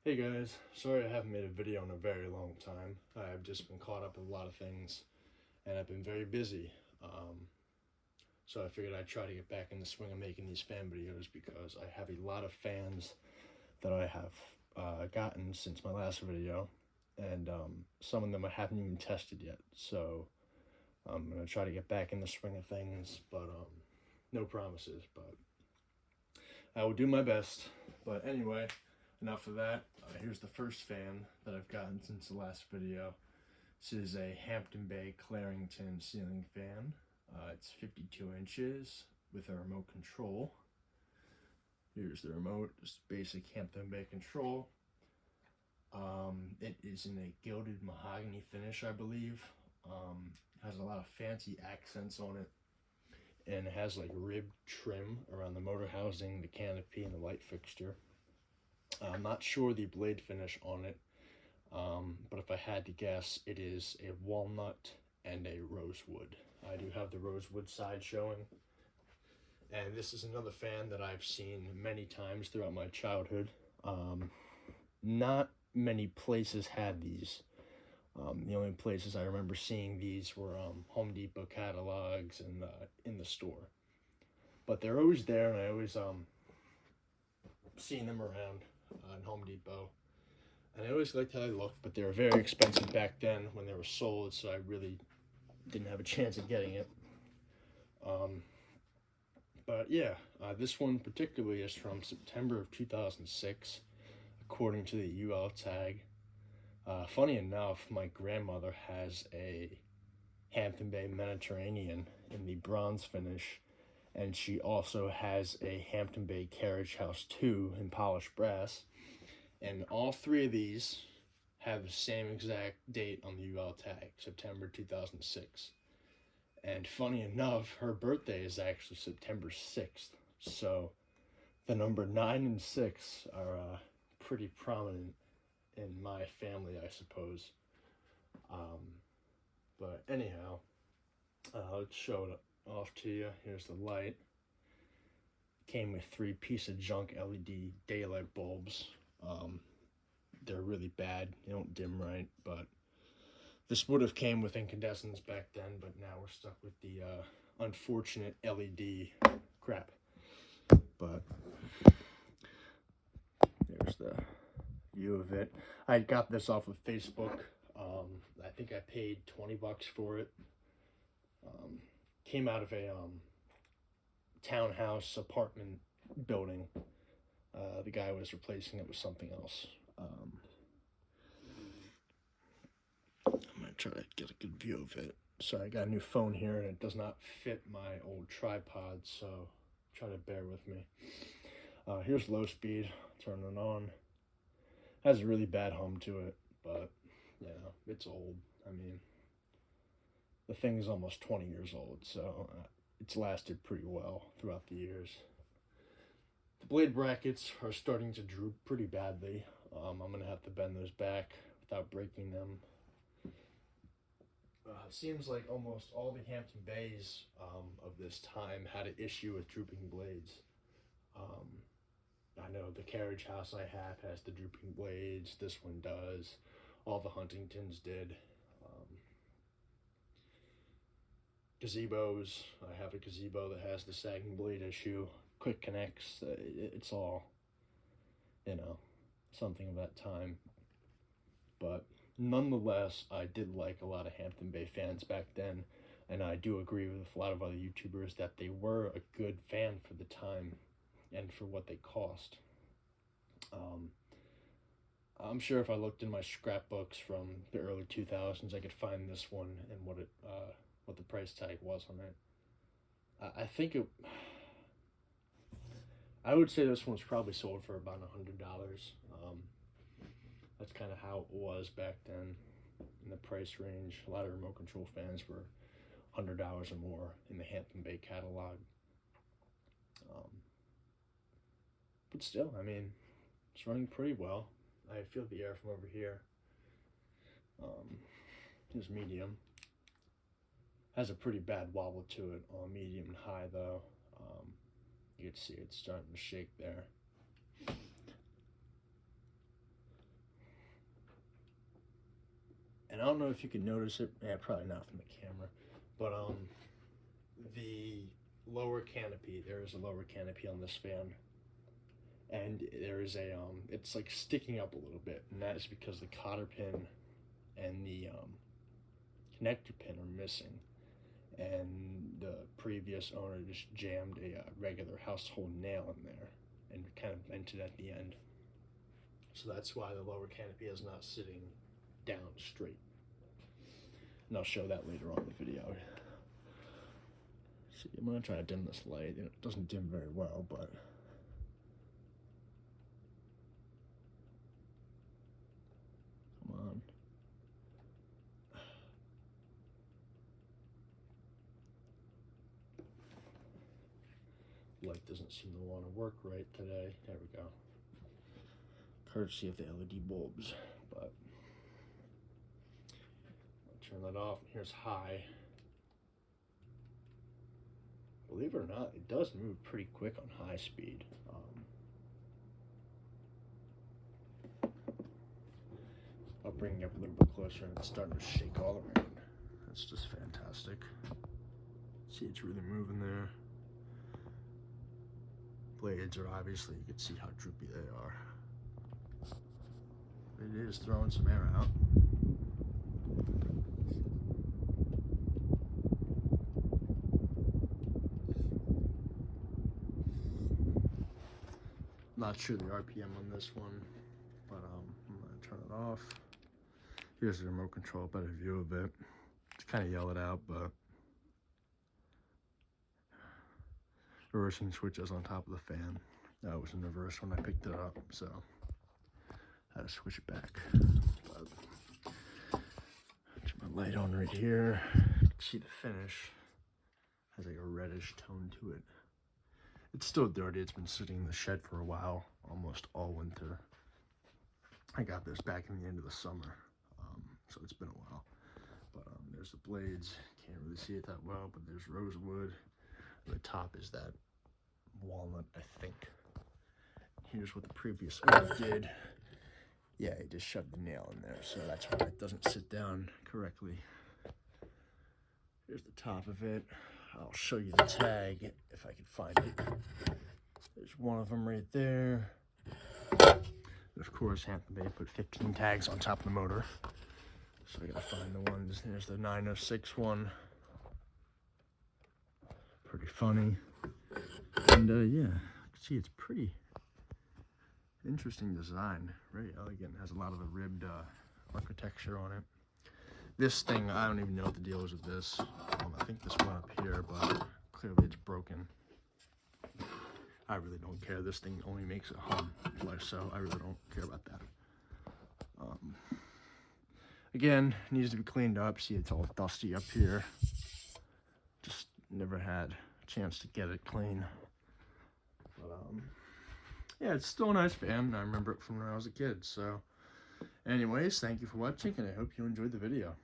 Hey guys, sorry I haven't made a video in a very long time. I've just been caught up with a lot of things and I've been very busy. So I figured I'd try to get back in the swing of making these fan videos because I have a lot of fans that I have gotten since my last video, and some of them I haven't even tested yet. So I'm going to try to get back in the swing of things, but no promises, but I will do my best. But anyway, enough of that. Here's the first fan that I've gotten since the last video. This is a Hampton Bay Clarington ceiling fan. It's 52 inches with a remote control. Here's the remote, just basic Hampton Bay control. It is in a gilded mahogany finish, I believe. Has a lot of fancy accents on it, and it has like ribbed trim around the motor housing, the canopy, and the light fixture. I'm not sure the blade finish on it, but if I had to guess, it is a walnut and a rosewood. I do have the rosewood side showing, and this is another fan that I've seen many times throughout my childhood. Not many places had these. The only places I remember seeing these were Home Depot catalogs and in the store. But they're always there, and I always seen them around in Home Depot. And I always liked how they looked, but they were very expensive back then when they were sold, so I really didn't have a chance of getting it. But yeah, this one particularly is from September of 2006, according to the UL tag. Funny enough, my grandmother has a Hampton Bay Mediterranean in the bronze finish, and she also has a Hampton Bay Carriage House 2 in polished brass. And all three of these have the same exact date on the UL tag, September 2006. And funny enough, her birthday is actually September 6th. So the number 9 and 6 are pretty prominent in my family, I suppose. But anyhow, let's show it off to you. Here's the light. Came with 3 piece of junk LED daylight bulbs. They're really bad. They don't dim right, but this would have came with incandescents back then, but now we're stuck with the unfortunate LED crap. But there's the view of it. I got this off of Facebook. I think I paid 20 bucks for it. Came out of a townhouse apartment building. The guy was replacing it with something else. I'm gonna try to get a good view of it. Sorry, I got a new phone here and it does not fit my old tripod, so try to bear with me. Here's low speed, turn it on. Has a really bad hum to it, but you know, it's old. I mean, the thing is almost 20 years old, so it's lasted pretty well throughout the years. The blade brackets are starting to droop pretty badly. I'm going to have to bend those back without breaking them. It seems like almost all the Hampton Bays of this time had an issue with drooping blades. I know the carriage house I have has the drooping blades. This one does. All the Huntingtons did. Gazebos. I have a gazebo that has the sagging blade issue. Quick connects. It's all, you know, something of that time. But nonetheless, I did like a lot of Hampton Bay fans back then, and I do agree with a lot of other YouTubers that they were a good fan for the time and for what they cost. I'm sure if I looked in my scrapbooks from the early 2000s, I could find this one and what the price tag was on it. I think I would say this one was probably sold for about $100. That's kind of how it was back then in the price range. A lot of remote control fans were $100 or more in the Hampton Bay catalog. But still, I mean, it's running pretty well. I feel the air from over here. It's medium. Has a pretty bad wobble to it on medium and high though. You can see it's starting to shake there. and I don't know if you can notice it, yeah, probably not from the camera, but the lower canopy, there is a lower canopy on this fan, and there is a it's like sticking up a little bit, and that is because the cotter pin and the connector pin are missing, and the previous owner just jammed a regular household nail in there and kind of bent it at the end. So that's why the lower canopy is not sitting down straight. And I'll show that later on in the video. See, I'm gonna try to dim this light. It doesn't dim very well, but come on. Light doesn't seem to want to work right today. There we go. Courtesy of the LED bulbs, but I'll turn that off. Here's high. Believe it or not, it does move pretty quick on high speed. I'll bring it up a little bit closer, and it's starting to shake all around. That's just fantastic. See, it's really moving there. Blades are obviously, you can see how droopy they are. It is throwing some air out. Not sure the RPM on this one, but I'm gonna turn it off. Here's the remote control, better view of it. It's kind of yelled out, but reversing switches on top of the fan. That was in reverse when I picked it up, so I had to switch it back. But turn my light on right here. You can see the finish has like a reddish tone to it. It's still dirty. It's been sitting in the shed for a while, almost all winter. I got this back in the end of the summer, so it's been a while. But there's the blades. Can't really see it that well, but there's rosewood. The top is that walnut, I think. Here's what the previous owner did. Yeah, he just shoved the nail in there, so that's why it doesn't sit down correctly. Here's the top of it. I'll show you the tag if I can find it. There's one of them right there. And of course, Hampton Bay put 15 tags on top of the motor. So I gotta find the ones. There's the 906 one. Pretty funny. And yeah, you can see it's pretty interesting design. Very elegant. Has a lot of the ribbed architecture on it. This thing, I don't even know what the deal is with this. I think this one up here, but clearly it's broken. I really don't care. This thing only makes it hum, so I really don't care about that. Again, needs to be cleaned up. See, it's all dusty up here. Just never had a chance to get it clean. But yeah, it's still a nice fan. I remember it from when I was a kid. So anyways, thank you for watching, and I hope you enjoyed the video.